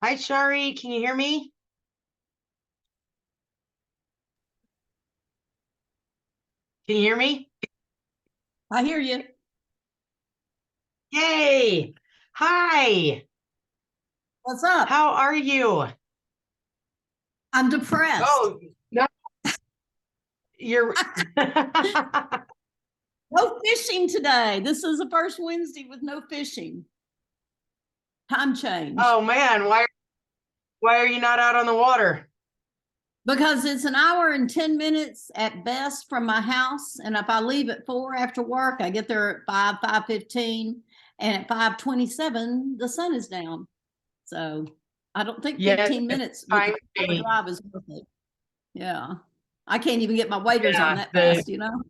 Hi, Shari. Can you hear me? Can you hear me? I hear you. Yay. Hi. What's up? How are you? I'm depressed. Oh, no, you're No fishing today. This is the first Wednesday with no fishing. Time change. Oh man, why are you not out on the water? Because it's an hour and 10 minutes at best from my house. And if I leave at 4 after work, I get there at 5, 5:15. And at 5:27, the sun is down. So I don't think Yes, 15 minutes with fine. the drive is worth it. Yeah. I can't even get my waders on Yeah, that fast, you know?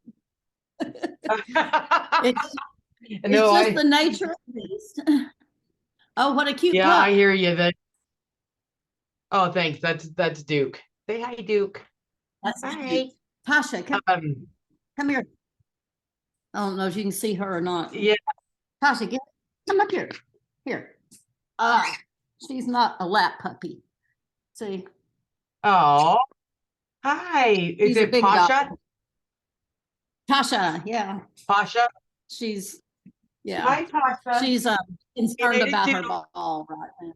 It's no, it's just the nature of the beast. Oh, what a cute yeah, I pup. hear you. Oh, thanks. That's Duke. Say hi, Duke. That's Hi. Duke. Tasha, Um, come here. I don't know if you can see her or not. yeah. Tasha, come up here. Here. Ah, she's not a lap puppy. See, Oh, hi. Is she's a it big dog. Pasha? Tasha, yeah. Pasha? She's yeah. Hi, Pasha. She's concerned Hey, about her Duke. ball right now.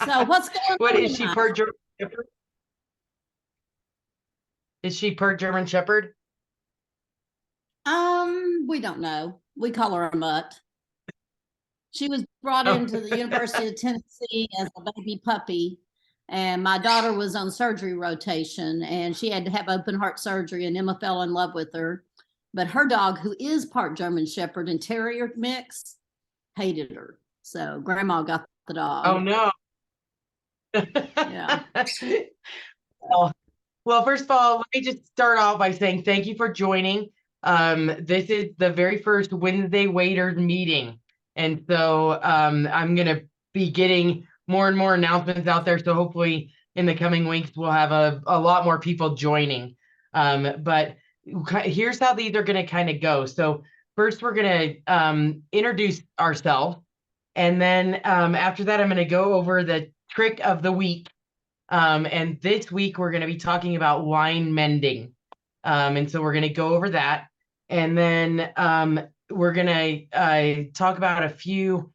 So what's going What on is she tonight? per German Shepherd? Is she per German Shepherd? We don't know. We call her a mutt. She was brought Oh. into the University of Tennessee as a baby puppy, and my daughter was on surgery rotation, and she had to have open heart surgery, and Emma fell in love with her. But her dog, who is part German Shepherd and Terrier mix, hated her. So Grandma got the Oh dog. no. Yeah. Well, first of all, let me just start off by saying thank you for joining. This is the very first Wednesday Waiters meeting. And so I'm going to be getting more and more announcements out there. So hopefully in the coming weeks, we'll have a lot more people joining. But here's how these are going to kind of go. So first, we're going to introduce ourselves. And then after that, I'm going to go over the trick of the week. And this week we're going to be talking about line mending. And so we're going to go over that. And then we're going to talk about a few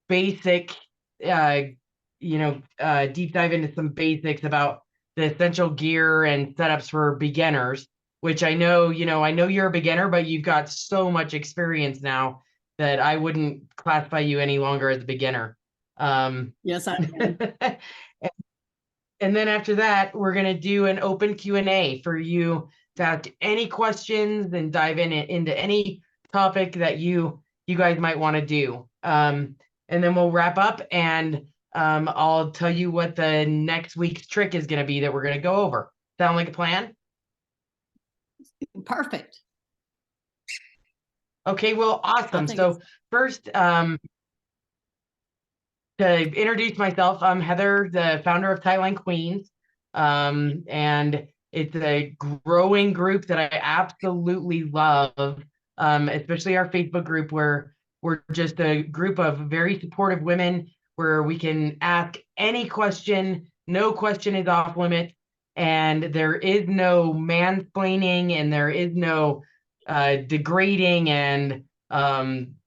basic, deep dive into some basics about the essential gear and setups for beginners, which I know you're a beginner, but you've got so much experience now that I wouldn't classify you any longer as a beginner. Yes, I am. And then after that, we're going to do an open Q&A for you to ask any questions and dive into any topic that you guys might want to do. And then we'll wrap up and I'll tell you what the next week's trick is going to be that we're going to go over. Sound like a plan? Perfect. Okay, well, awesome. It's So first, to introduce myself, I'm Heather, the founder of Tightline Queens. And it's a growing group that I absolutely love, especially our Facebook group where we're just a group of very supportive women where we can ask any question. No question is off limits. And there is no mansplaining and there is no degrading and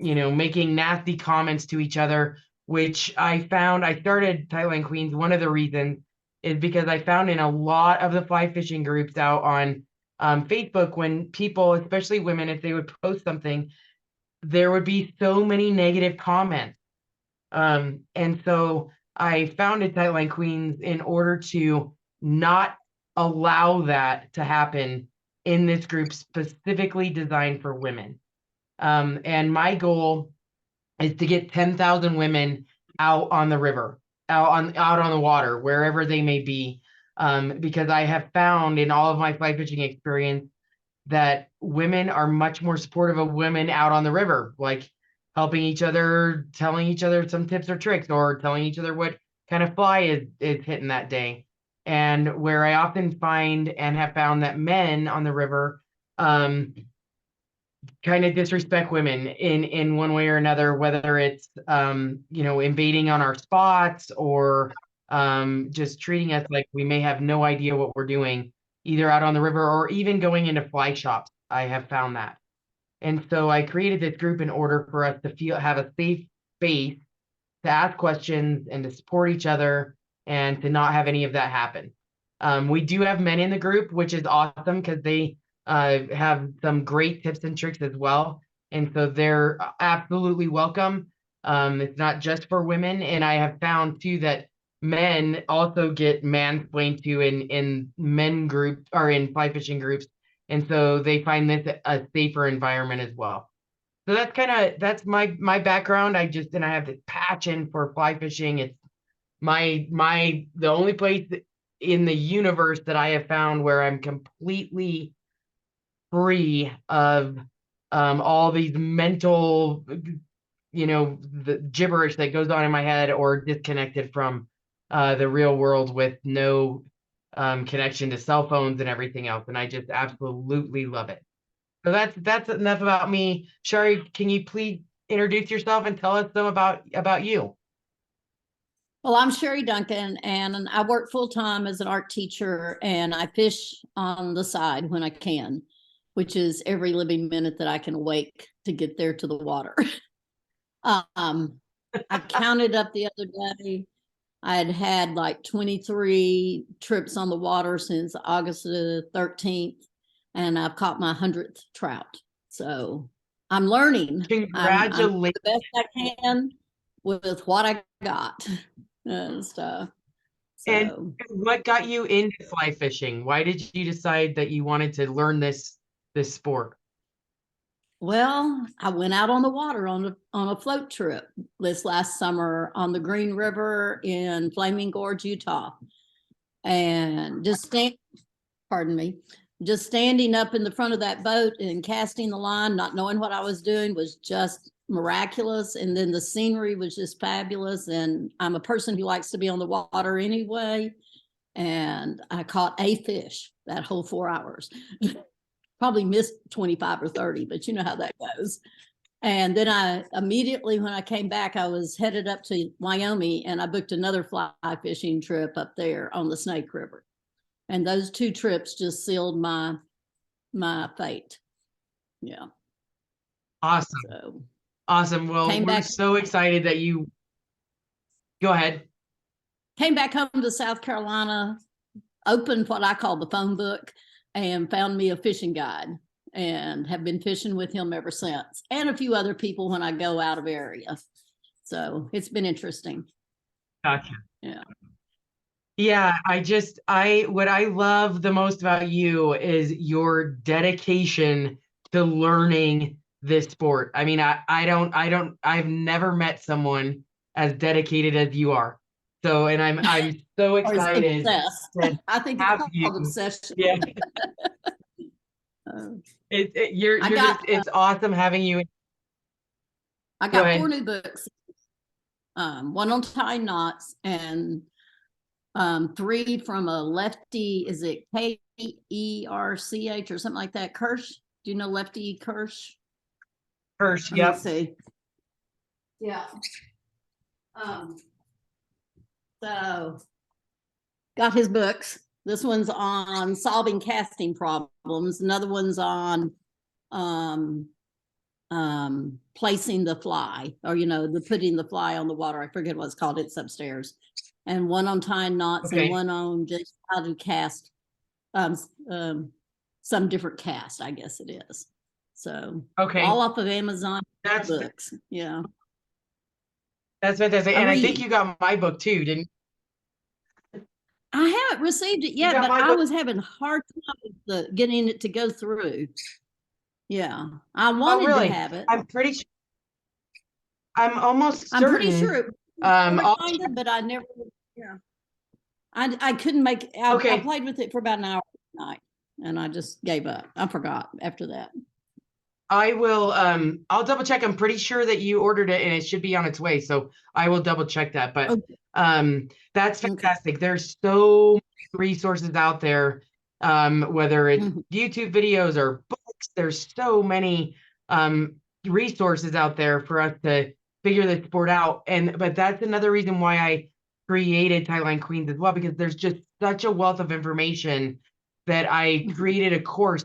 making nasty comments to each other, which I found I started Tightline Queens. One of the reasons is because I found in a lot of the fly fishing groups out on Facebook, when people, especially women, if they would post something, there would be so many negative comments. And so I founded Tightline Queens in order to not allow that to happen in this group specifically designed for women. And my goal is to get 10,000 women out on the river, out on the water, wherever they may be. Because I have found in all of my fly fishing experience that women are much more supportive of women out on the river, like helping each other, telling each other some tips or tricks, or telling each other what kind of fly is hitting that day. And where I often find and have found that men on the river kind of disrespect women in one way or another, whether it's invading on our spots or just treating us like we may have no idea what we're doing, either out on the river or even going into fly shops. I have found that. And so I created this group in order for us to have a safe space to ask questions and to support each other and to not have any of that happen. We do have men in the group, which is awesome because they have some great tips and tricks as well. And so they're absolutely welcome. It's not just for women. And I have found too that men also get mansplained to in men groups or in fly fishing groups. And so they find this a safer environment as well. So that's my background. I have this passion for fly fishing. It's the only place in the universe that I have found where I'm completely free of all these mental, the gibberish that goes on in my head, or disconnected from the real world with no connection to cell phones and everything else. And I just absolutely love it. So that's enough about me. Shari, can you please introduce yourself and tell us some about you? Well, I'm Sherry Duncan, and I work full time as an art teacher, and I fish on the side when I can, which is every living minute that I can awake to get there to the water. I counted up the other day. I had like 23 trips on the water since August the 13th, and I've caught my 100th trout. So I'm learning. I'm Congratulations. the best I can with what I got and stuff. And So, what got you into fly fishing? Why did you decide that you wanted to learn this sport? well, I went out on the water on a float trip this last summer on the Green River in Flaming Gorge, Utah, and pardon me, just standing up in the front of that boat and casting the line, not knowing what I was doing, was just miraculous. And then the scenery was just fabulous. And I'm a person who likes to be on the water anyway. And I caught a fish that whole 4 hours. Probably missed 25 or 30, but you know how that goes. And then I immediately, when I came back, I was headed up to Wyoming, and I booked another fly fishing trip up there on the Snake River. And those two trips just sealed my fate. Yeah. Awesome. So Awesome. Well, we're so excited that you go ahead. Came back home to South Carolina, opened what I call the phone book, and found me a fishing guide, and have been fishing with him ever since, and a few other people when I go out of area. So it's been interesting. Gotcha. Yeah. Yeah, what I love the most about you is your dedication to learning this sport. I mean, I've never met someone as dedicated as you are. So, and I'm so excited to I think it's have called you. obsession. Yeah. It's awesome having you. I got 4 new books. One on tying knots, and 3 from a lefty. Is it Kerch or something like that? Kirsch. Do you know Lefty Kirsch? Kirsch. Yep. Let's see. Yeah. So got his books. This one's on solving casting problems. Another one's on placing the fly, or the putting the fly on the water. I forget what it's called. It's upstairs. And one on tying knots, and one on just how to cast some different cast, I guess it is. So all off of Amazon books. Yeah. That's fantastic. And I think you got my book too, didn't you? I haven't received it yet, but I was having a hard time with getting it to go through. Yeah. I wanted to have it. I'm pretty sure. I'm almost certain. I'm pretty sure it was but I never, yeah. I couldn't make it. I played with it for about an hour a night, and I just gave up. I forgot after that. I will I'll double check. I'm pretty sure that you ordered it and it should be on its way. So I will double check that. But that's fantastic. There's so many resources out there, whether it's YouTube videos or books. There's so many um, resources out there for us to figure this sport out. But that's another reason why I created Tightline Queens as well, because there's just such a wealth of information that I created a course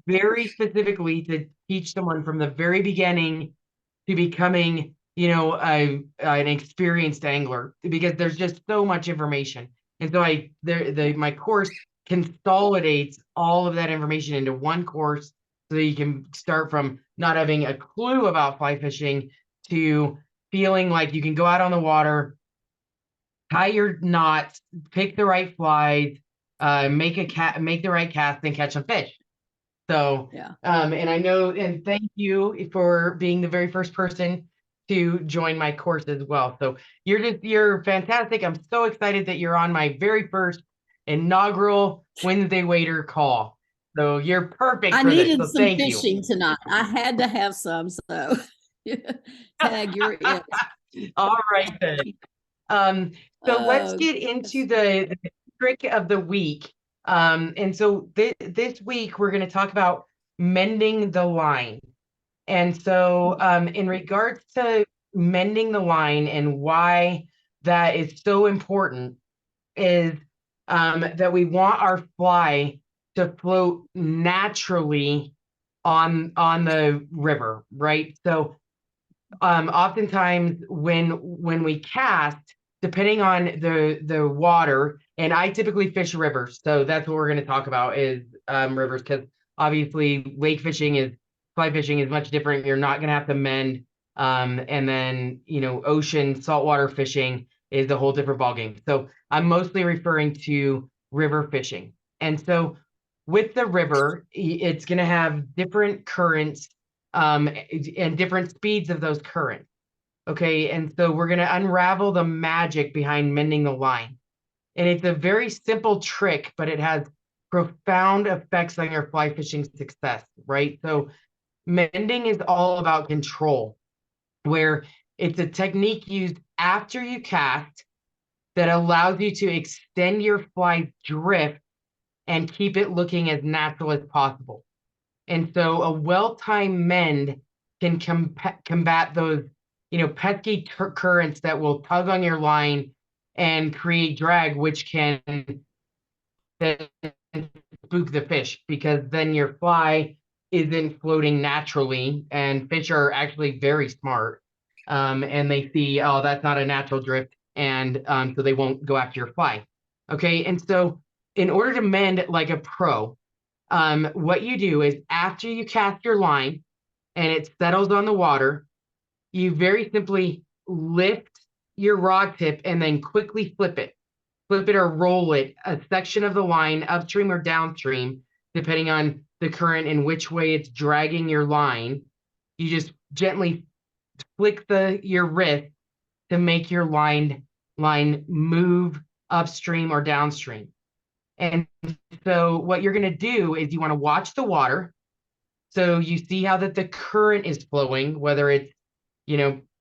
very specifically to teach someone from the very beginning to becoming, an experienced angler, because there's just so much information. And so my course consolidates all of that information into one course so that you can start from not having a clue about fly fishing to feeling like you can go out on the water, tie your knots, pick the right flies, make the right cast, and catch some fish. So, Yeah. and I know, and thank you for being the very first person to join my course as well. So you're fantastic. I'm so excited that you're on my very first inaugural Wednesday Waiter call. So you're perfect I for this. needed So some thank you. fishing tonight. I had to have some. So, Tag, you're it. All right then. Um, so let's Oh, get into the trick of the week. And so this week we're going to talk about mending the line. And so, in regards to mending the line and why that is so important, is that we want our fly to float naturally on the river, right? So, oftentimes when we cast, depending on the water, and I typically fish rivers, so that's what we're going to talk about is rivers, because obviously lake fishing is fly fishing is much different. You're not going to have to mend, and then ocean saltwater fishing is a whole different ballgame. So I'm mostly referring to river fishing. And so with the river, it's going to have different currents, and different speeds of those currents. Okay. And so we're going to unravel the magic behind mending the line. And it's a very simple trick, but it has profound effects on your fly fishing success, right? So mending is all about control, where it's a technique used after you cast that allows you to extend your fly drift and keep it looking as natural as possible. And so a well-timed mend can combat those, pesky currents that will tug on your line and create drag, which can then spook the fish, because then your fly isn't floating naturally, and fish are actually very smart. And they see, oh, that's not a natural drift, and so they won't go after your fly. Okay, and so in order to mend like a pro, what you do is after you cast your line and it settles on the water, you very simply lift your rod tip and then quickly flip it or roll it a section of the line upstream or downstream, depending on the current and which way it's dragging your line. You just gently flick your wrist to make your line move upstream or downstream. And so what you're going to do is you want to watch the water. So you see how that the current is flowing, whether it's,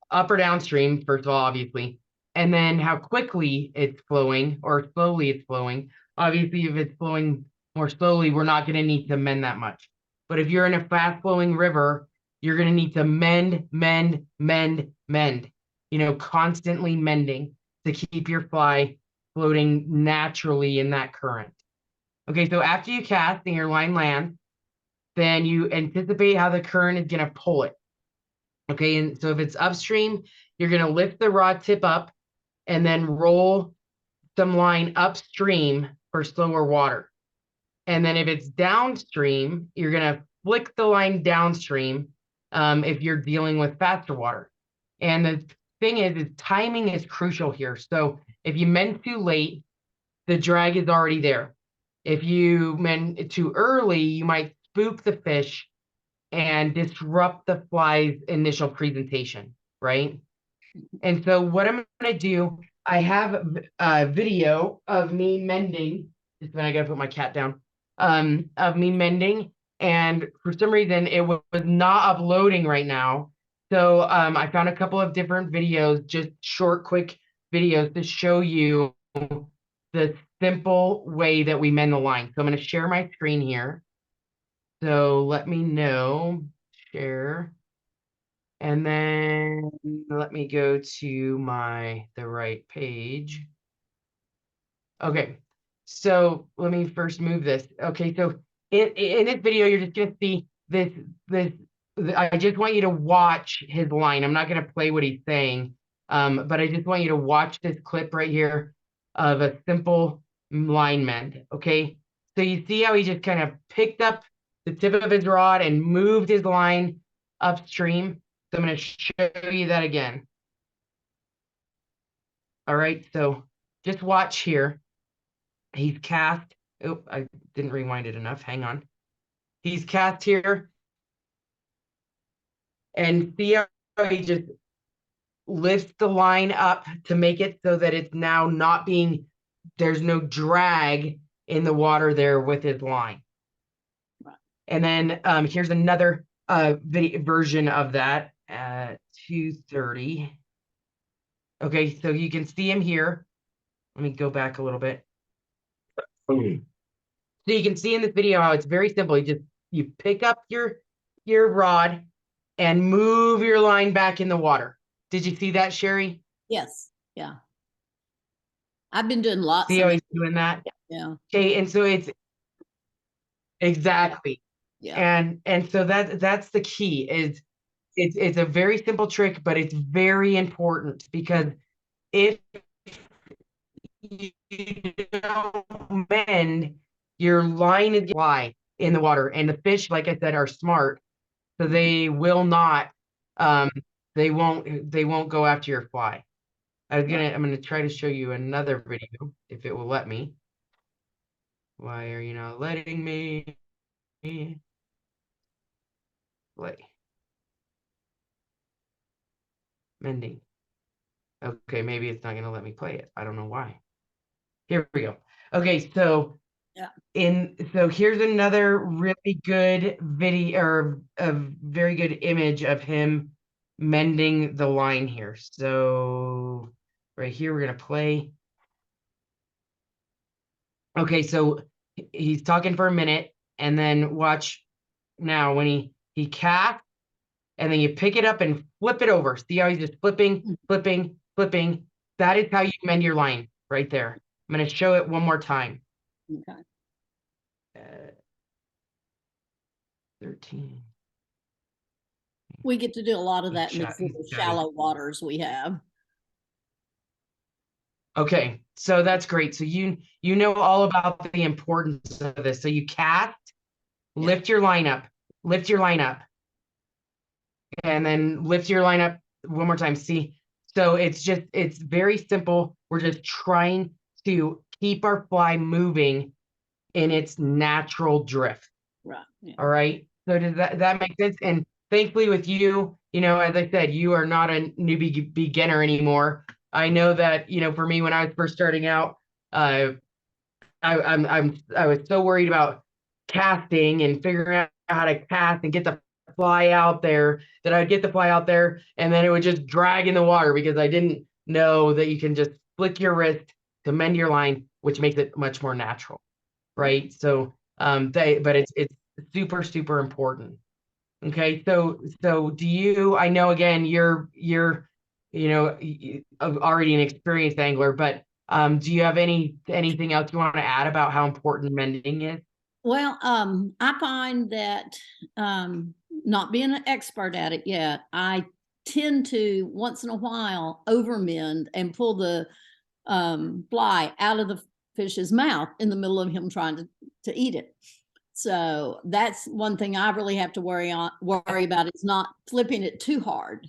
up or downstream, first of all, obviously, and then how quickly it's flowing or slowly it's flowing. Obviously, if it's flowing more slowly, we're not going to need to mend that much. But if you're in a fast flowing river, you're going to need to mend, mend, mend, mend, constantly mending to keep your fly floating naturally in that current. Okay, so after you cast and your line lands, then you anticipate how the current is going to pull it. Okay, and so if it's upstream, you're going to lift the rod tip up and then roll some line upstream for slower water. And then if it's downstream, you're going to flick the line downstream, if you're dealing with faster water. And the thing is timing is crucial here. So if you mend too late, the drag is already there. If you mend too early, you might spook the fish and disrupt the fly's initial presentation, right? And so what I'm going to do, I have a video of me mending. Just when I got to put my cat down, of me mending. And for some reason, it was not uploading right now. So I found a couple of different videos, just short, quick videos to show you the simple way that we mend the line. So I'm going to share my screen here. So let me know. share. And then let me go to the right page. Okay, so let me first move this. Okay, so in this video, you're just gonna see I just want you to watch his line. I'm not gonna play what he's saying, but I just want you to watch this clip right here of a simple line mend. Okay, so you see how he just kind of picked up the tip of his rod and moved his line upstream. So I'm gonna show you that again. All right, so just watch here. He's cast. Oh, I didn't rewind it enough. Hang on. He's cast here. And see how he just lifts the line up to make it so that it's now not being, there's no drag in the water there with his line. And then here's another version of that at 2:30. Okay, so you can see him here. Let me go back a little bit. So you can see in this video how it's very simple. You pick up your rod and move your line back in the water. Did you see that, Sherry? Yes. Yeah. I've been doing lots See of how he's doing that? Yeah. Okay, and so it's exactly. Yeah. And so that's the key is it's a very simple trick, but it's very important because if you don't mend, your line is fly in the water. And the fish, like I said, are smart. So they will not they won't go after your fly. I'm gonna try to show you another video if it will let me. Why are you not letting me play? Mending. Okay, maybe it's not gonna let me play it. I don't know why. Here we go. Okay, so Yeah. so here's another really good video or a very good image of him mending the line here. So right here, we're gonna play. Okay, so he's talking for a minute, and then watch now when he casts, and then you pick it up and flip it over. See how he's just flipping, flipping, flipping. That is how you mend your line right there. I'm going to show it one more time. Okay. 13. We get to do a lot of that in Shot, these little shallow waters we have. Okay, so that's great. So you know all about the importance of this. So you cast, lift your line up, lift your line up, and then lift your line up one more time. See, so it's very simple. We're just trying to keep our fly moving in its natural drift. Right. Yeah. All right. So does that make sense? And thankfully with you, as I said, you are not a newbie beginner anymore. I know that, for me, when I was first starting out, I was so worried about casting and figuring out how to cast and get the fly out there that I'd get the fly out there and then it would just drag in the water because I didn't know that you can just flick your wrist to mend your line, which makes it much more natural. Right. So but it's super, super important. Okay, so do you, I know again you're already an experienced angler, but do you have anything else you want to add about how important mending is? Well, I find that not being an expert at it yet, I tend to once in a while over mend and pull the fly out of the fish's mouth in the middle of him trying to eat it. So that's one thing I really have to worry about is not flipping it too hard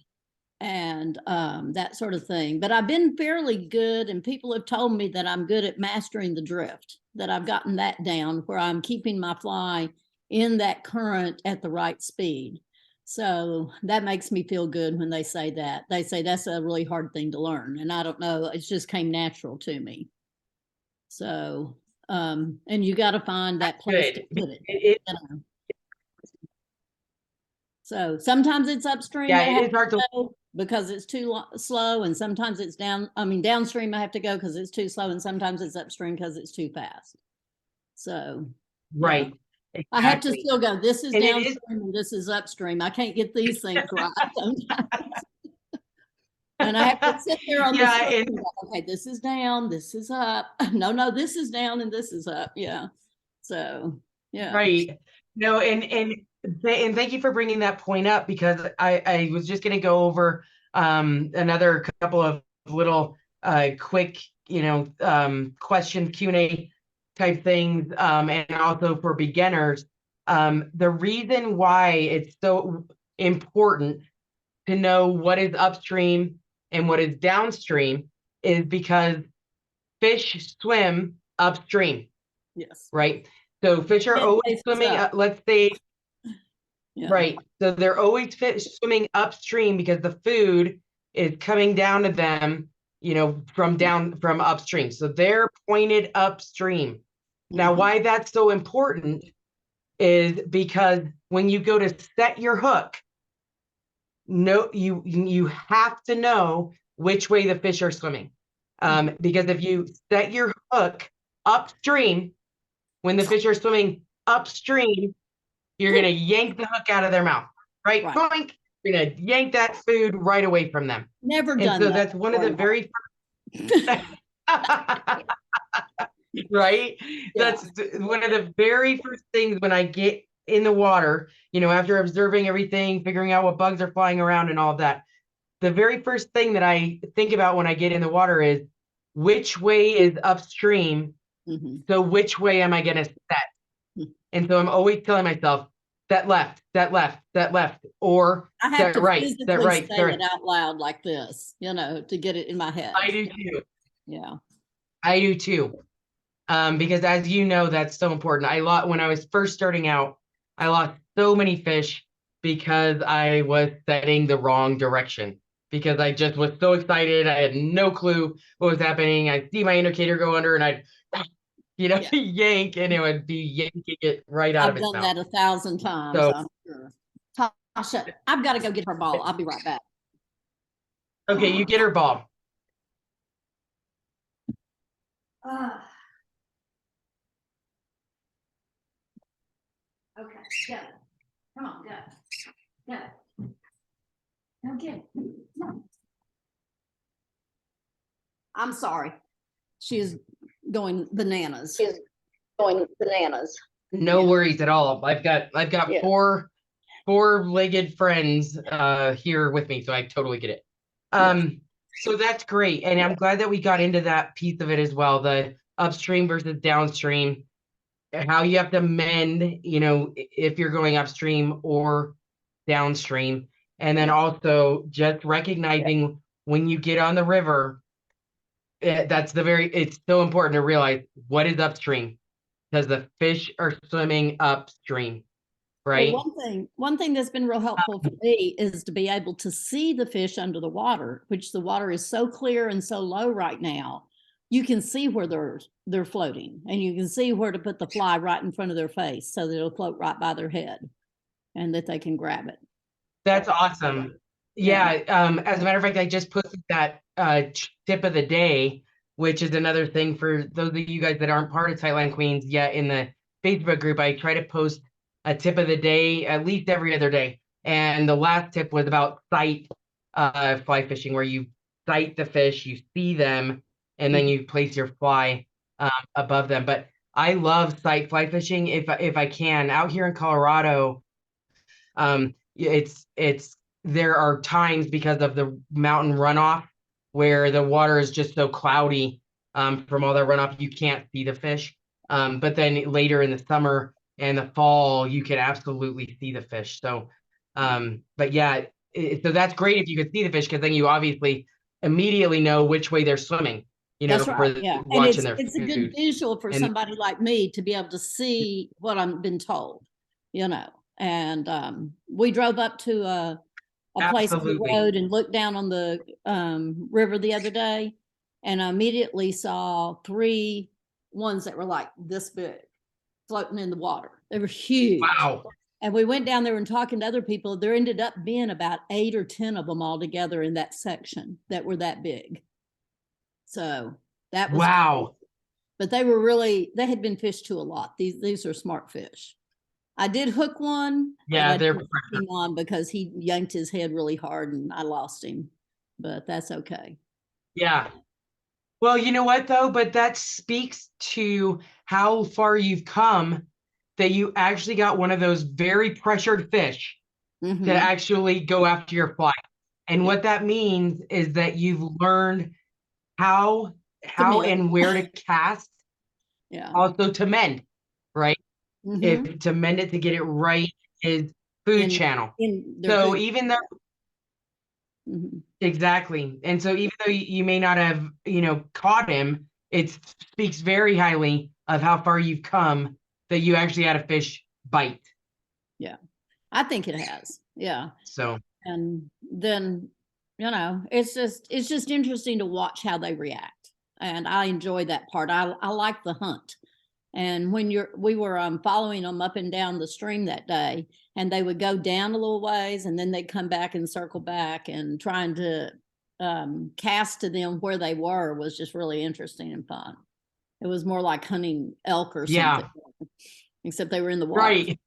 and that sort of thing. But I've been fairly good, and people have told me that I'm good at mastering the drift, that I've gotten that down where I'm keeping my fly in that current at the right speed. So that makes me feel good when they say that. They say that's a really hard thing to learn. And I don't know, it just came natural to me. So, and you got to find that place to put it. So sometimes it's upstream. Yeah, it is hard to go because it's too slow, and sometimes it's downstream I have to go because it's too slow, and sometimes it's upstream because it's too fast. So right. I have to Exactly. still go, this is And it downstream is and this is upstream. I can't get these things right sometimes. And I have to sit there on the yeah, surface and and go, okay, this is down, this is up. No, this is down and this is up. Yeah. So, yeah. right. No, and thank you for bringing that point up, because I was just going to go over another couple of little quick, question Q&A type things, and also for beginners. The reason why it's so important to know what is upstream and what is downstream is because fish swim upstream, Yes. right? So fish are And always faces swimming, up. let's say, Yeah. right. So they're always fish swimming upstream because the food is coming down to them, from upstream. So they're pointed upstream. Now, Mhm. why that's so important is because when you go to set your hook, no, you have to know which way the fish are swimming. Because if you set your hook upstream, when the fish are swimming upstream, you're gonna yank the hook out of their mouth, right? Right. Boink! You're gonna yank that food right away from them. Never And done so that that's one of before the in my very right. Yeah. That's one of the very first things when I get in the water, after observing everything, figuring out what bugs are flying around and all of that. The very first thing that I think about when I get in the water is which way is upstream. Mhm. So which way am I going to set? And so I'm always telling myself that left, that left, that left, or I have that to right, that physically right, that say it right. out loud like this, to get it in my head. I do too. Yeah. I do too. Because as you know, that's so important. When I was first starting out, I lost so many fish because I was setting the wrong direction. Because I just was so excited, I had no clue what was happening. I'd see my indicator go under, and I'd, Yeah. yank, and it would be yanking it right out of I've its done mouth. that 1,000 times, So, I'm sure. Tasha, I've got to go get her ball. I'll be right back. okay, you get her ball. Ah, okay, go. Come on, go. Go. Okay. I'm sorry. She is going bananas. She's going bananas. No Yeah. worries at all. I've got Yeah. four-legged friends here with me, so I totally get it. Yes. So that's great. And I'm glad that we got into that piece of it as well, the upstream versus downstream, how you have to mend, if you're going upstream or downstream. And then Yeah. also just recognizing when you get on the river, it's so important to realize what is upstream, because the fish are swimming upstream, Well, right? one thing that's been real helpful for me is to be able to see the fish under the water, which the water is so clear and so low right now. You can see where they're floating, and you can see where to put the fly right in front of their face so that it'll float right by their head and that they can grab it. That's awesome. Yeah. Yeah, as a matter of fact, I just posted that tip of the day, which is another thing for those of you guys that aren't part of Tightline Queens yet in the Facebook group. I try to post a tip of the day at least every other day. And the last tip was about sight fly fishing, where you sight the fish, you see them, and then you place your fly above them. But I love sight fly fishing if I can. Out here in Colorado, it's there are times because of the mountain runoff where the water is just so cloudy from all that runoff, you can't see the fish. But then later in the summer and the fall, you can absolutely see the fish. So, but yeah, so that's great if you could see the fish, because then you obviously immediately know which way they're swimming, That's right. for Yeah. And watching their it's a good food. visual for And somebody like me to be able to see what I've been told, And we drove up to a place on the absolutely, road and looked down on the river the other day, and I immediately saw 3 ones that were like this big floating in the water. They were huge. wow. And we went down there and talking to other people. There ended up being about 8 or 10 of them all together in that section that were that big. So that was cool. Wow. But they had been fished to a lot. These are smart fish. I did hook one, but Yeah, I they're didn't hook him on because he yanked his head really hard and I lost him. But that's okay. yeah. Well, you know what though? But that speaks to how far you've come that you actually got one of those very pressured fish to Mm-hmm. actually go after your fly. And Yeah. what that means is that you've learned how mend. and where to cast, Yeah. also to mend, right? Mm-hmm. If to mend it to get it right is food channel. In their So food. even though Mm-hmm. exactly, and so even though you may not have, caught him, it speaks very highly of how far you've come that you actually had a fish bite. Yeah, I think it has. Yeah. So And then, it's just interesting to watch how they react. And I enjoy that part. I like the hunt. And when we were following them up and down the stream that day, and they would go down a little ways and then they'd come back and circle back, and trying to cast to them where they were was just really interesting and fun. It was more like hunting elk or something, yeah, except they were in the water. right.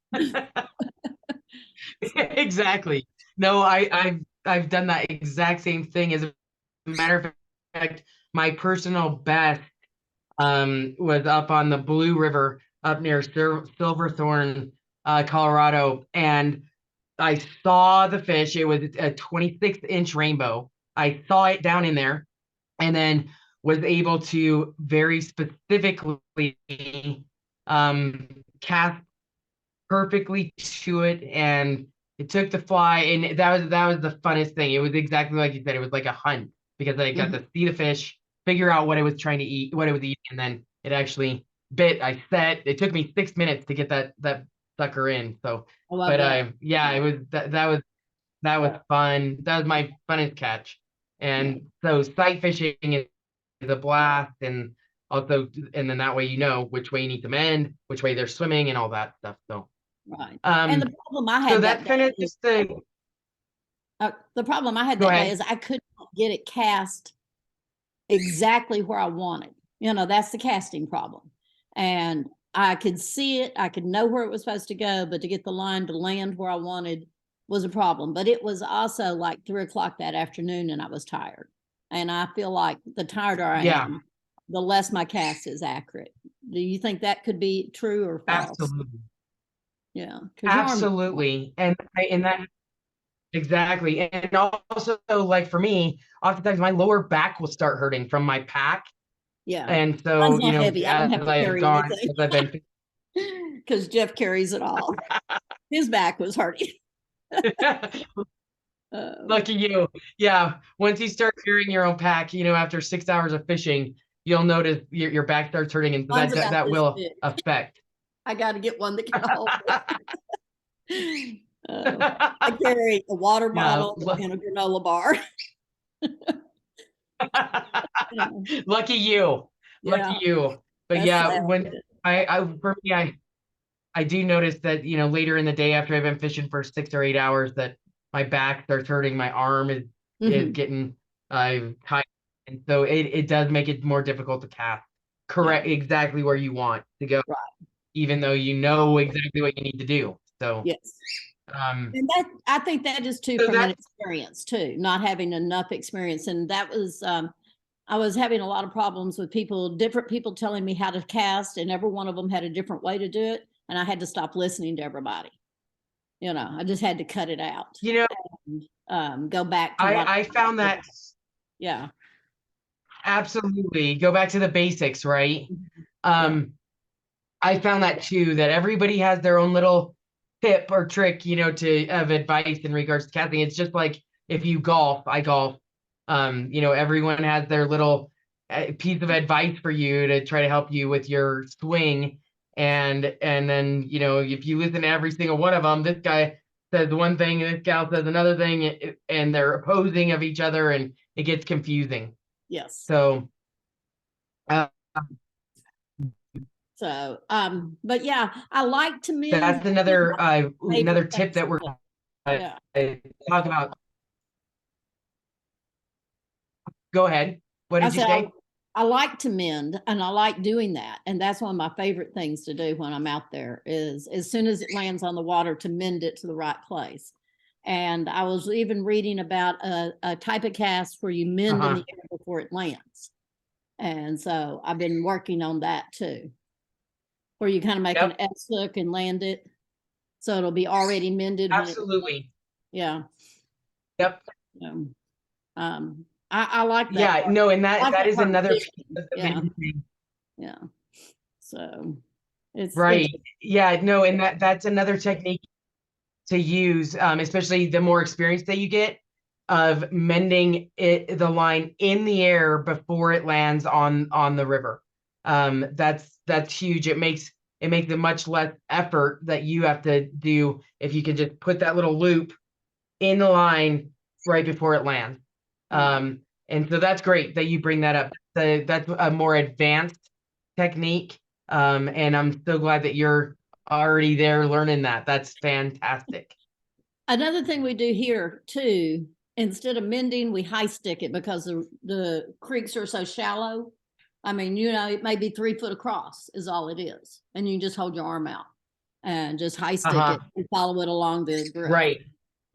Exactly. No, I've done that exact same thing. As a matter of fact, my personal best was up on the Blue River up near Silverthorne, Colorado, and I saw the fish. It was a 26-inch rainbow. I saw it down in there, and then was able to very specifically cast perfectly to it, and it took the fly, and that was the funnest thing. It was exactly like you said. It was like a hunt because I got Mhm. to see the fish, figure out what it was trying to eat, what it was eating, and then it actually bit. I set. It took me 6 minutes to get that sucker in. So, I love but that. yeah, it was that was fun. That was my funnest catch. Yeah. And so sight fishing is a blast, and also, and then that way which way you need to mend, which way they're swimming, and all that stuff. So Right. And um, the problem I so had that that's day kind of is just the. the problem I had Go that day ahead. is I could not get it cast exactly where I wanted. That's the casting problem. And I could see it, I could know where it was supposed to go, but to get the line to land where I wanted was a problem. But it was also like 3 o'clock that afternoon and I was tired. And I feel like the tireder I Yeah, am, the less my cast is accurate. Do you think that could be true or false? absolutely, Yeah, because your arm. absolutely, and that exactly, and also like for me, oftentimes my lower back will start hurting from my pack, Yeah, and so mine's not heavy. I don't have to carry anything as I've been. because Jeff carries it all. His back was hurting. Lucky you. Yeah. Once you start carrying your own pack, after 6 hours of fishing, you'll notice your back starts hurting, and so Mine's that about that this will big. affect. I got to get one that can hold it. I carry a water Yeah. bottle and a granola bar. Yeah, Lucky you. yeah, Lucky you. But that's yeah, sad. when for me, I do notice that, later in the day after I've been fishing for 6 or 8 hours, that my back starts hurting, my arm is Mhm. getting tight. And so it does make it more difficult to cast Yeah, correct exactly where you want to go, right. even though you know exactly what you need to do. So Yes. um And I think that is too so from an that experience too, not having enough experience. And that was I was having a lot of problems with different people telling me how to cast, and every one of them had a different way to do it. And I had to stop listening to everybody. I just had to cut it out you know and go back to what. I found that Yeah. absolutely go back to the basics, right? Mhm. Yeah. um I found that too, that everybody has their own little tip or trick, to of advice in regards to casting. It's just like if you golf, I golf. Everyone has their little piece of advice for you to try to help you with your swing. And then, if you listen to every single one of them, this guy says one thing and this gal says another thing, and they're opposing of each other, and it gets confusing. Yes. So uh, So, but yeah, I like to mend that's another favorite tip things that to we're do. uh, Yeah. talk about. Go ahead. What I did you said say? I like to mend and I like doing that. And that's one of my favorite things to do when I'm out there is as soon as it lands on the water to mend it to the right place. And I was even reading about a type of cast where you mend in the air before it lands. And so I've been working on that too, where you kind of make an S hook and land it. So it'll be already mended. Absolutely. Yeah. Yep. I like that. Yeah, part. no, and I like that is part another too. piece of the Yeah. mending thing. Yeah. So it's Right. Yeah, no, and that's another technique to use, especially the more experience that you get of mending the line in the air before it lands on the river. That's huge. It makes it much less effort that you have to do if you can just put that little loop in the line right before it lands. And so that's great that you bring that up. That's a more advanced technique. And I'm so glad that you're already there learning that. That's fantastic. Another thing we do here too, instead of mending, we high stick it because the creeks are so shallow. I mean, it may be 3 foot across is all it is. And you just hold your arm out and just high stick it and follow it along the drift. Right.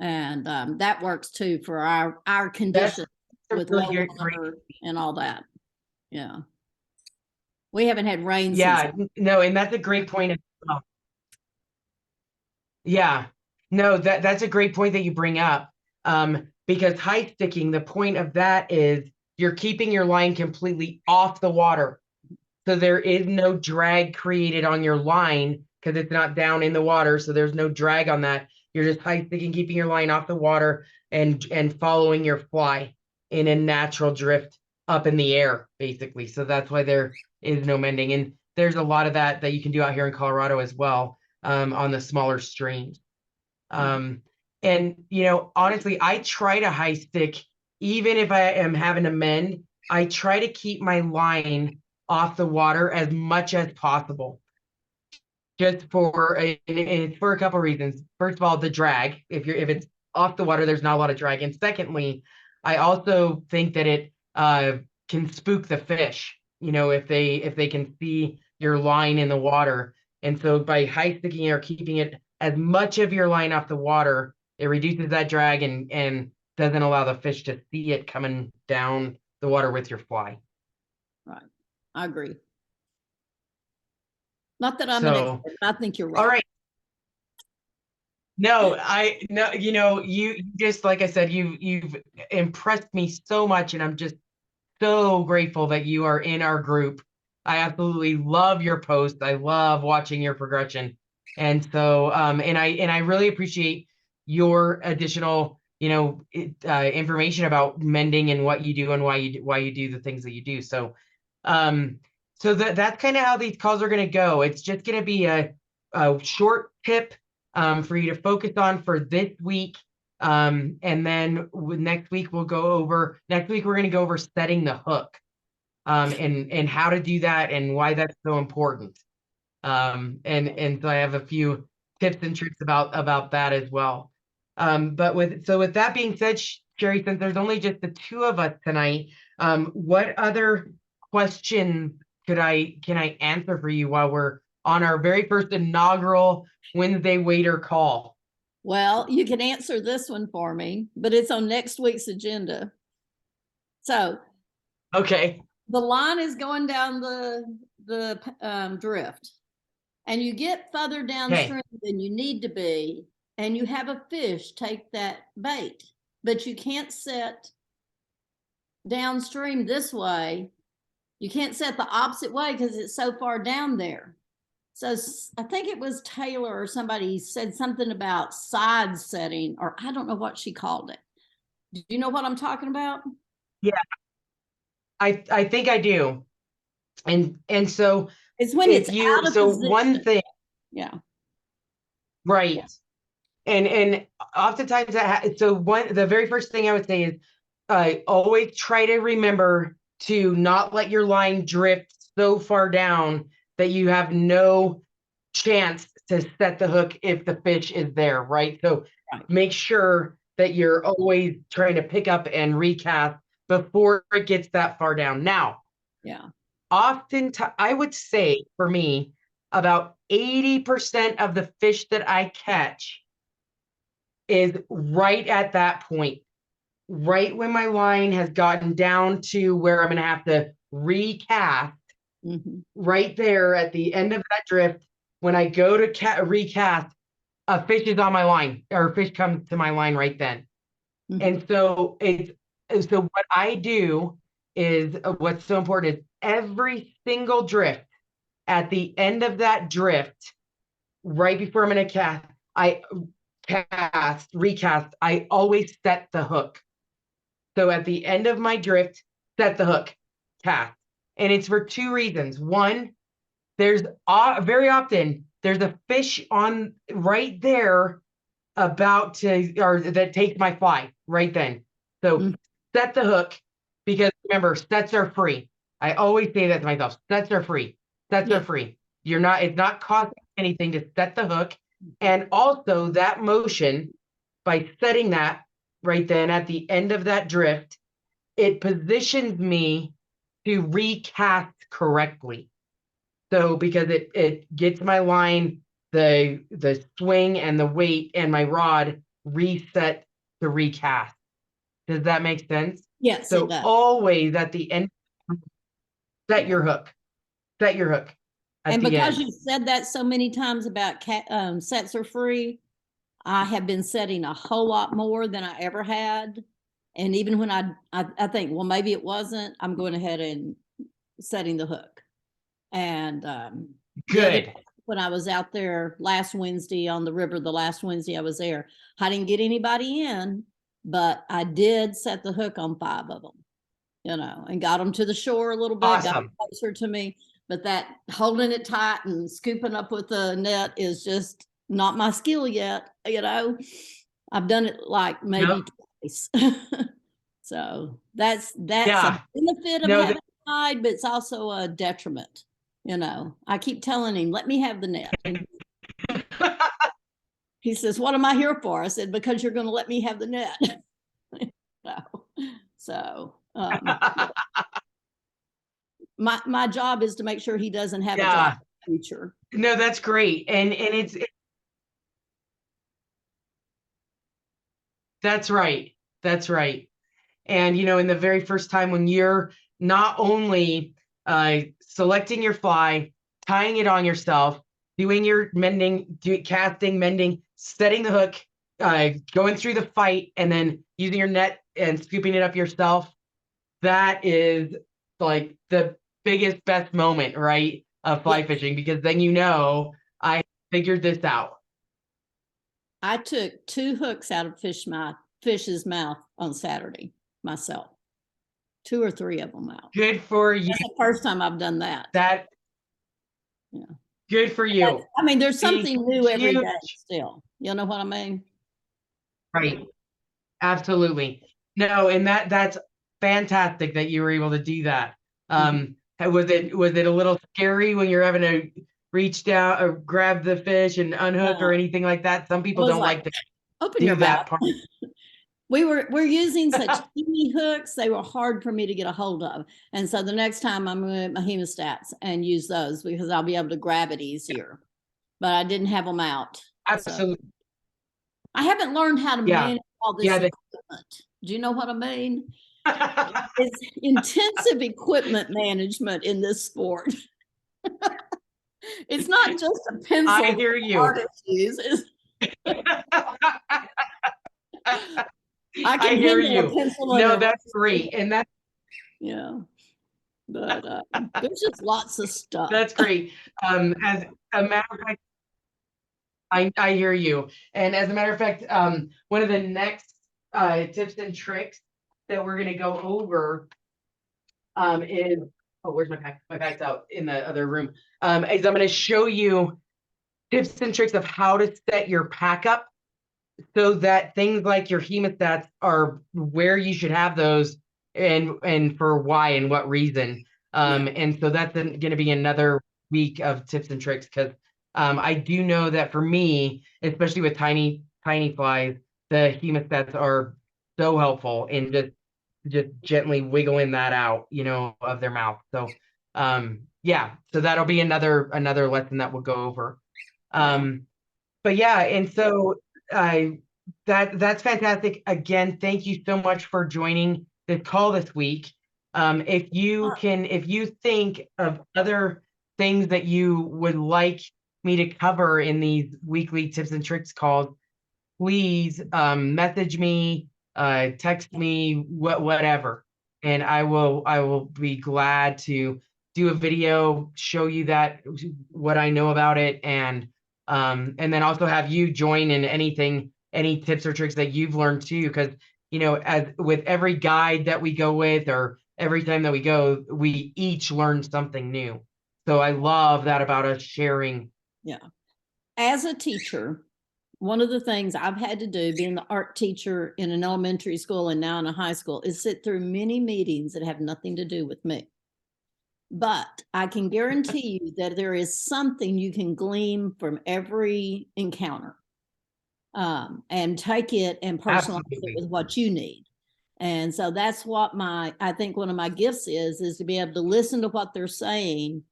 And that works too for our conditions with low water and all that. Yeah. We haven't had rain since. No, and that's a great point as well. Yeah. No, that's a great point that you bring up. Because high sticking, the point of that is you're keeping your line completely off the water. So there is no drag created on your line because it's not down in the water. So there's no drag on that. You're just high sticking, keeping your line off the water and following your fly in a natural drift up in the air, basically. So that's why there is no mending. And there's a lot of that you can do out here in Colorado as well, on the smaller streams. And honestly, I try to high stick, even if I am having to mend, I try to keep my line off the water as much as possible. Just for it's for a couple of reasons. First of all, the drag. If it's off the water, there's not a lot of drag. And secondly, I also think that it can spook the fish, if they can see your line in the water. And so by high sticking or keeping it as much of your line off the water, it reduces that drag and doesn't allow the fish to see it coming down the water with your fly. Right. I agree. Not that I'm an expert, I think you're right. All right. No, you just, like I said, you've impressed me so much, and I'm just so grateful that you are in our group. I absolutely love your posts. I love watching your progression. And so, and I really appreciate your additional, information about mending and what you do and why you do the things that you do. So, that's kind of how these calls are going to go. It's just going to be a short tip for you to focus on for this week. And then next week we're going to go over setting the hook, and how to do that and why that's so important. And so I have a few tips and tricks about that as well. But with that being said, Sherry, since there's only just the two of us tonight, what other questions can I answer for you while we're on our very first inaugural Wednesday waiter call? Well, you can answer this one for me, but it's on next week's agenda. So, okay, the line is going down the drift, and you get further downstream than you need to be, and you have a fish take that bait, but you can't set downstream this way. You can't set the opposite way because it's so far down there. So I think it was Taylor or somebody said something about side setting, or I don't know what she called it. Do you know what I'm talking about? Yeah, I think I do. And so it's when it's out of position. One thing, yeah, right. Yeah. And oftentimes the very first thing I would say is always try to remember to not let your line drift so far down that you have no chance to set the hook if the fish is there, right? So make sure that you're always trying to pick up and recast before it gets that far down. Now, Yeah. Oftentimes, I would say for me, about 80% of the fish that I catch is right at that point, right when my line has gotten down to where I'm going to have to recast. Right there at the end of that drift, when I go to recast, a fish is on my line, or a fish comes to my line right then. And so what I do is what's so important is every single drift, at the end of that drift, right before I'm going to cast, I recast, I always set the hook. So at the end of my drift, set the hook, cast. And it's for two reasons. One, there's very often there's a fish on right there about to, or that takes my fly right then. So set the hook, because remember, sets are free. I always say that to myself. Sets are free. Sets are free. It's not costing anything to set the hook. And also that motion, by setting that right then at the end of that drift, it positions me to recast correctly. So because it gets my line, the swing and the weight and my rod reset to recast. Does that make sense? Yes, so it does. Always at the end, set your hook. Set your hook. And because you've said that so many times about sets are free, I have been setting a whole lot more than I ever had. And even when I think, well, maybe it wasn't, I'm going ahead and setting the hook. And good. When I was out there last Wednesday on the river, the last Wednesday I was there, I didn't get anybody in, but I did set the hook on 5 of them, and got them to the shore a little bit, got them closer to me. But that holding it tight and scooping up with the net is just not my skill yet. I've done it like maybe twice. So that's a benefit of having a guide, but it's also a detriment. I keep telling him, let me have the net. And he says, what am I here for? I said, because you're going to let me have the net. My job is to make sure he doesn't have a job in the future. No, that's great. And that's right. That's right. And, in the very first time when you're not only selecting your fly, tying it on yourself, doing your mending, casting, mending, setting the hook, going through the fight, and then using your net and scooping it up yourself, that is like the biggest, best moment, right, of fly fishing, because then I figured this out. I took 2 hooks out of fish's mouth on Saturday myself. 2 or 3 of them out. Good for you. That's the first time I've done that. Good for you. There's something new every day still. You know what I mean? Right. Absolutely. No, and that's fantastic that you were able to do that. Was it a little scary when you're having to reach down or grab the fish and unhook or anything like that? Some people don't like to open your mouth. We're using such teeny hooks, they were hard for me to get a hold of. And so the next time I'm going to my hemostats and use those, because I'll be able to grab it easier. But I didn't have them out. Absolutely. So I haven't learned how to manage all this equipment. Do you know what I mean? It's intensive equipment management in this sport. It's not just a pencil. I hear you. I hear you. No, that's great. And that's but there's just lots of stuff. That's great. As a matter of fact, I hear you. And as a matter of fact, one of the next tips and tricks that we're going to go over is, where's my pack? My pack's out in the other room. Is I'm going to show you tips and tricks of how to set your pack up so that things like your hemostats are where you should have those, and for why and what reason. And so that's going to be another week of tips and tricks, because I do know that for me, especially with tiny flies, the hemostats are so helpful in just just gently wiggling that out, of their mouth. So, yeah, so that'll be another lesson that we'll go over. But yeah, and so I that's fantastic. Again, thank you so much for joining the call this week. If you think of other things that you would like me to cover in these weekly tips and tricks calls, please message me, text me, whatever, and I will be glad to do a video, show you what I know about it, and then also have you join in any tips or tricks that you've learned too, because as with every guide that we go with, or every time that we go, we each learn something new. So I love that about us sharing. Yeah. As a teacher, one of the things I've had to do, being the art teacher in an elementary school and now in a high school, is sit through many meetings that have nothing to do with me. But I can guarantee you that there is something you can glean from every encounter, and take it and personalize it with what you need. And so that's what I think one of my gifts is to be able to listen to what they're saying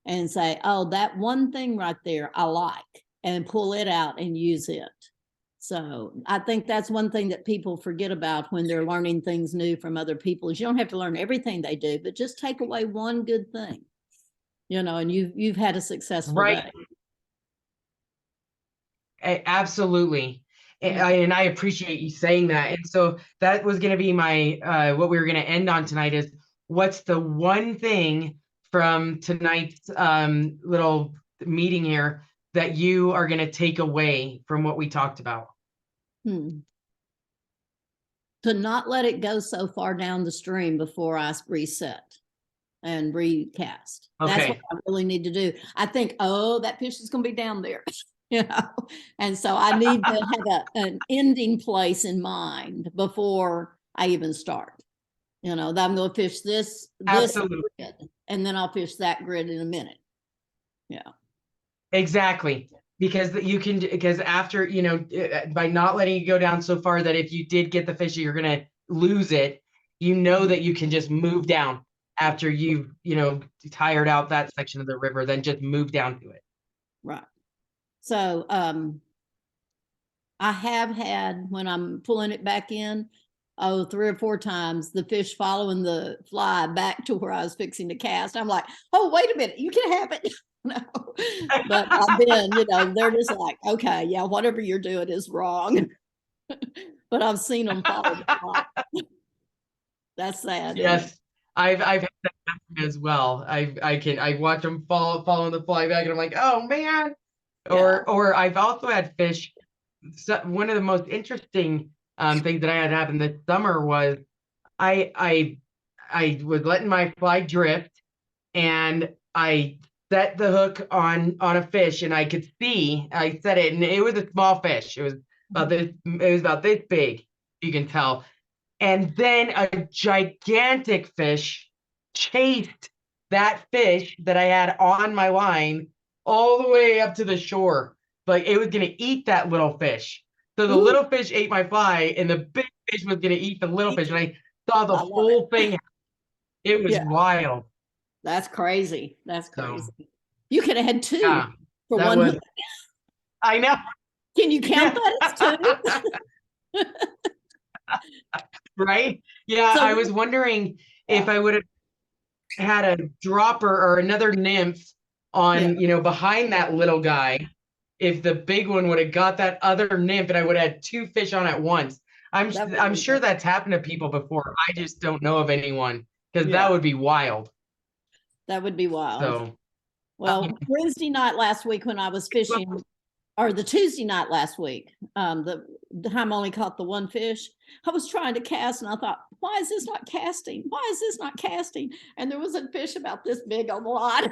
and say, oh, that one thing right there I like, and pull it out and use it. So I think that's one thing that people forget about when they're learning things new from other people, is you don't have to learn everything they do, but just take away one good thing, and you've had a successful day. Absolutely. And I appreciate you saying that. And so that was going to be my what we were going to end on tonight is, what's the one thing from tonight's little meeting here that you are going to take away from what we talked about? To not let it go so far down the stream before I reset and recast. Okay. That's what I really need to do. I think, oh, that fish is going to be down there. And so I need to have an ending place in mind before I even start. That I'm going to fish this grid, and then I'll fish that grid in a minute. Yeah. Exactly. Because after, by not letting it go down so far that if you did get the fish, you're going to lose it, that you can just move down after you've, tired out that section of the river, then just move down to it. Right. So I have had, when I'm pulling it back in, 3 or 4 times, the fish following the fly back to where I was fixing to cast. I'm like, oh, wait a minute, you can have it. No, but I've been, they're just like, okay, yeah, whatever you're doing is wrong. But I've seen them follow the fly. That's sad. Yes, I've had that happen as well. I watch them following the fly back, and I'm like, oh man. Yeah. Or I've also had fish. One of the most interesting things that I had happen this summer was I was letting my fly drift, and I set the hook on a fish, and I set it, and it was a small fish. It was about this big, you can tell. And then a gigantic fish chased that fish that I had on my line all the way up to the shore. Like, it was going to eat that little fish. So the little fish ate my fly, and the big fish was going to eat the little fish. And I saw the whole thing. It was wild. That's crazy. That's crazy. So, you could have had 2 for one. hook. I know. Can you count that as 2? Right? Yeah, so, I was wondering if I would have had a dropper or another nymph on, behind that little guy, if the big one would have got that other nymph, and I would have had 2 fish on at once. I'm sure that's happened to people before. I just don't know of anyone, because that would be wild. That would be wild. So, well, Wednesday night last week when I was fishing, or the Tuesday night last week, the time I only caught the 1 fish, I was trying to cast, and I thought, why is this not casting? Why is this not casting? And there was a fish about this big on the line,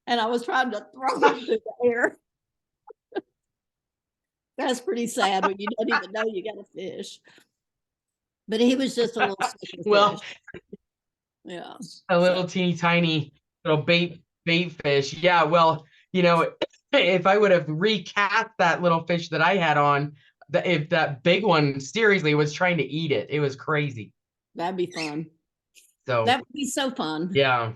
and I was trying to throw it into the air. That's pretty sad when you don't even know you got a fish. But he was just a little fish. Yeah, a little teeny tiny little bait fish. Yeah, well, if I would have recast that little fish that I had on, if that big one seriously was trying to eat it, it was crazy. That'd be fun. So That would be so fun. yeah,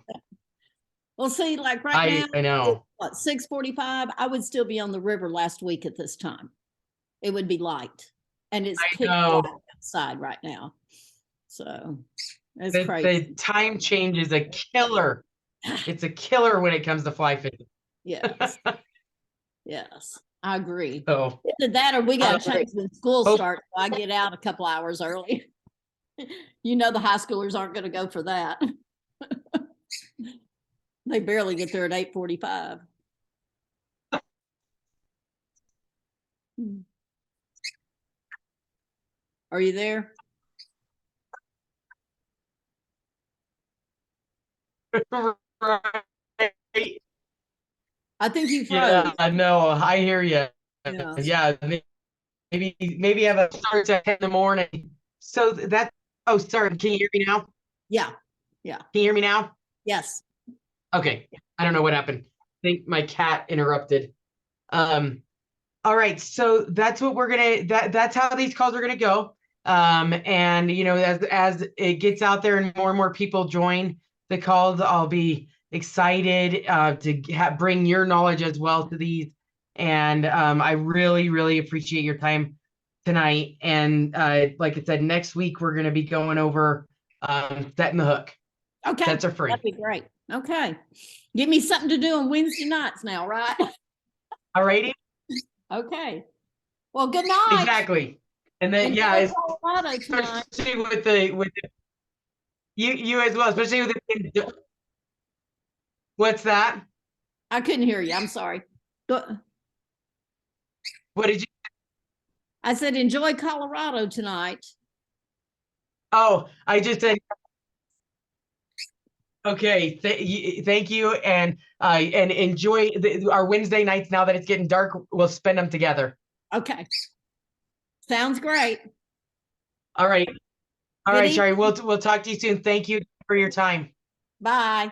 Well, see, like right now, I know. it's what, 6:45? I would still be on the river last week at this time. It would be light, and it's I pitch know. black outside right now. So it's The crazy. time change is a killer. It's a killer when it comes to fly fishing. Yes. Yes, I agree. So Either that or we got to change when school Hope- starts. So I get out a couple hours early. You know, the high schoolers aren't going to go for that. They barely get there at 8:45. Are you there? right. I think you froze. Yeah, no, I hear you. Yeah. Yeah, maybe have a start at 10 in the morning. So that, oh, sorry, can you hear me now? Yeah. Can you hear me now? Yes. Okay, I don't know what happened. I think my cat interrupted. All right, so that's what we're gonna, that's how these calls are gonna go. And you know, as it gets out there and more people join the calls, I'll be excited to bring your knowledge as well to these. And I really appreciate your time tonight. And like I said, next week we're gonna be going over setting the hook. Okay. Sets are free. That'd be great. Okay. Give me something to do on Wednesday nights now, right? All righty. Okay. Well, good night. Exactly. And then Enjoy yeah, Colorado tonight. especially with the you as well, especially with the what's that? I couldn't hear you. I'm sorry. What did you? I said enjoy Colorado tonight. Oh, I just said. Okay, thank you, and enjoy our Wednesday nights. Now that it's getting dark, we'll spend them together. Okay. Sounds great. All right, Good Shari. We'll talk to you soon. Thank you for your time. Bye.